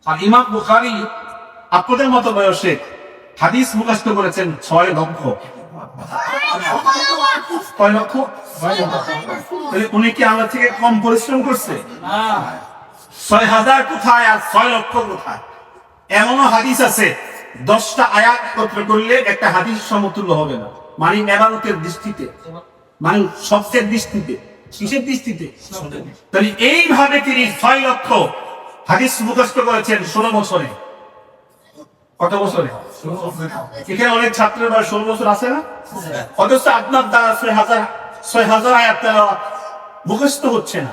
আর ইমাম বুখারী আপনাদের মতো বয়সে হাদিস মুখস্থ করেছেন 6 লক্ষ। কয় লক্ষ? উনি কি আমার থেকে কম পরিশ্রম করছে? 6,000 কোথায় আর 6 লক্ষ কোথায়? এমনও হাদিস আছে 10টা আয়াত একত্র করলে একটা হাদিস সমতুল্য হবে না, মানে মেরামতের দৃষ্টিতে, মানে শব্দের দৃষ্টিতে। কিসের দৃষ্টিতে? তাহলে এইভাবে তিনি 6 লক্ষ হাদিস মুখস্থ করেছেন 16 বছরে। কত বছরে? এখানে অনেক ছাত্রের বয়স 16 বছর আছে না? অথচ আপনার দ্বারা 6,000 আয়াত তেলাওয়াত মুখস্থ হচ্ছে না।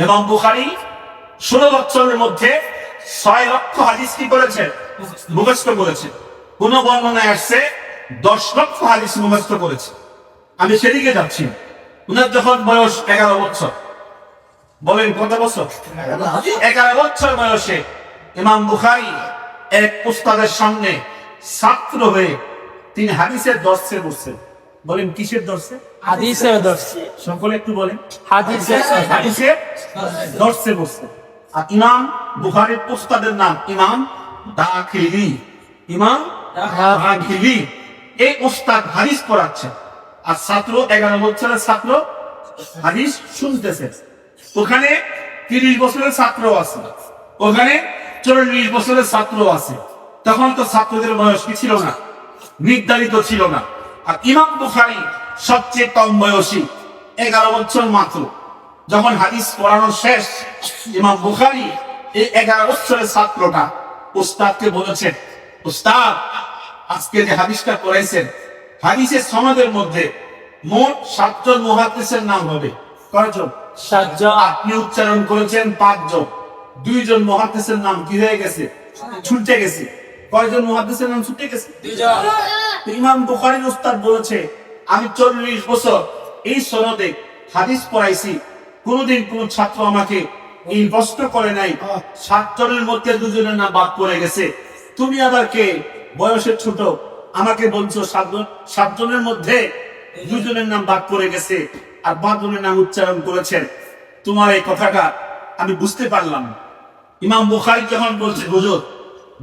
ইমাম বুখারী 16 বছরের মধ্যে 6 লক্ষ হাদিস কি করেছেন? মুখস্থ করেছেন। কোন বর্ণনায় আসছে 10 লক্ষ হাদিস মুখস্থ করেছে। আমি সেদিকে যাচ্ছি। উনার যখন বয়স 11 বছর, বলেন কত বছর? 11 বছর বয়সে ইমাম বুখারী এক উস্তাদের সামনে ছাত্র হয়ে তিনি হাদিসের দর্শে বসছেন। বলেন কিসের দর্শে? হাদিসের দর্শে। সকলে একটু বলেন। হাদিসের দর্শে বসছেন। আর ইমাম বুখারীর উস্তাদের নাম ইমাম দাখিলি। ইমাম দাখিলি। এই উস্তাদ হাদিস পড়াচ্ছেন আর ছাত্র 11 বছরের ছাত্র হাদিস শুনতেছে। ওখানে 30 বছরের ছাত্র আছে, ওখানে 40 বছরের ছাত্র আছে। তখন তো ছাত্রদের বয়স কি ছিল না, নির্ধারিত ছিল না। আর ইমাম বুখারী সবচেয়ে কম বয়সী, 11 বছর মাত্র। যখন হাদিস পড়ানো শেষ, ইমাম বুখারী এই 11 বছরের ছাত্রটা উস্তাদকে বলেছেন, উস্তাদ আজকে যে হাদিসটা পড়াইছেন, হাদিসের সনদের মধ্যে মোট 7 জন মুহাদ্দিসের নাম হবে। কয়জন? 7 জন। আপনি উচ্চারণ করেছেন 5 জন। 2 জন মুহাদ্দিসের নাম কি হয়ে গেছে? ছুটে গেছে। কয়জন মুহাদ্দিসের নাম ছুটে গেছে? 2 জন। ইমাম বুখারীর উস্তাদ বলেছে, আমি 40 বছর এই সনদে হাদিস পড়াইছি, কোনদিন কোন ছাত্র আমাকে এই প্রশ্ন করে নাই 7 জনের মধ্যে 2 জনের নাম বাদ পড়ে গেছে। তুমি আবার কে? বয়সে ছোট, আমাকে বলছো 7 জনের মধ্যে 2 জনের নাম বাদ পড়ে গেছে আর 5 জনের নাম উচ্চারণ করেছেন। তোমার এই কথাটা আমি বুঝতে পারলাম। ইমাম বুখারী যখন বলছে, হুজুর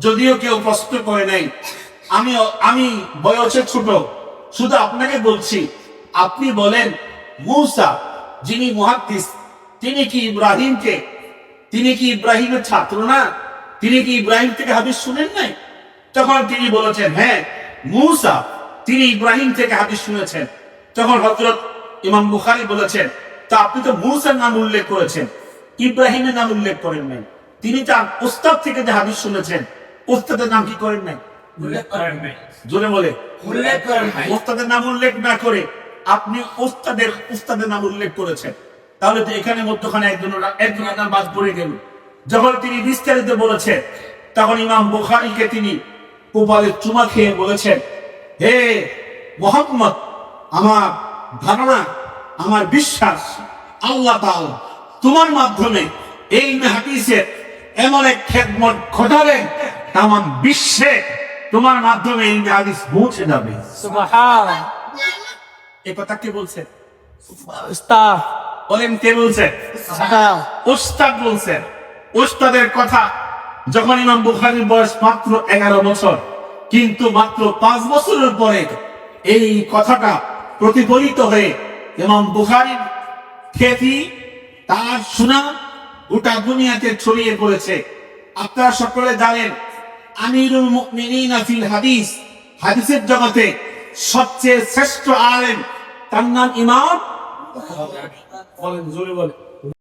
যদিও কেউ প্রশ্ন করে নাই, আমি বয়সে ছোট, শুধু আপনাকে বলছি, আপনি বলেন মূসা যিনি মুহাদ্দিস, তিনি কি ইব্রাহিমের ছাত্র না? তিনি কি ইব্রাহিম থেকে হাদিস শুনেন নাই? তখন তিনি বলেছেন, হ্যাঁ মূসা তিনি ইব্রাহিম থেকে হাদিস শুনেছেন। তখন হযরত ইমাম বুখারী বলেছেন, তা আপনি তো মূসার নাম উল্লেখ করেছেন, ইব্রাহিমের নাম উল্লেখ করেন নাই। তিনি তার উস্তাদ থেকে যে হাদিস শুনেছেন, উস্তাদের নাম কি করেন নাই? উল্লেখ করেন নাই। জোরে বলে। উল্লেখ করেন নাই। উস্তাদের নাম উল্লেখ না করে আপনি উস্তাদের নাম উল্লেখ করেছেন। তাহলে তো এখানে মধ্যখানে একজনের নাম বাদ পড়ে গেল। যখন তিনি বিস্তারিত বলেছেন, তখন ইমাম বুখারীকে তিনি কপালে চুমা খেয়ে বলেছেন, হে মুহাম্মদ, আমার ধারণা, আমার বিশ্বাস, আল্লাহ তাআলা তোমার মাধ্যমে এই হাদিসের এমন এক খেদমত ঘটাবেন, তামাম বিশ্বে তোমার মাধ্যমে এই হাদিস পৌঁছে যাবে। সুবহানাল্লাহ। এই কথা কে বলছেন? উস্তাদ বলেন কে বলছেন? উস্তাদ বলছেন। উস্তাদের কথা যখন ইমাম বুখারীর বয়স মাত্র 11 বছর, কিন্তু মাত্র 5 বছরের পরে এই কথাটা প্রতিফলিত হয়ে ইমাম বুখারীর খ্যাতি, তার সুনাম গোটা দুনিয়াতে ছড়িয়ে পড়েছে। আপনারা সকলে জানেন, আমিরুল মুমিনিন ফিল হাদিস, হাদিসের জগতে সবচেয়ে শ্রেষ্ঠ আলেম, তার নাম ইমাম, বলেন জোরে বলেন,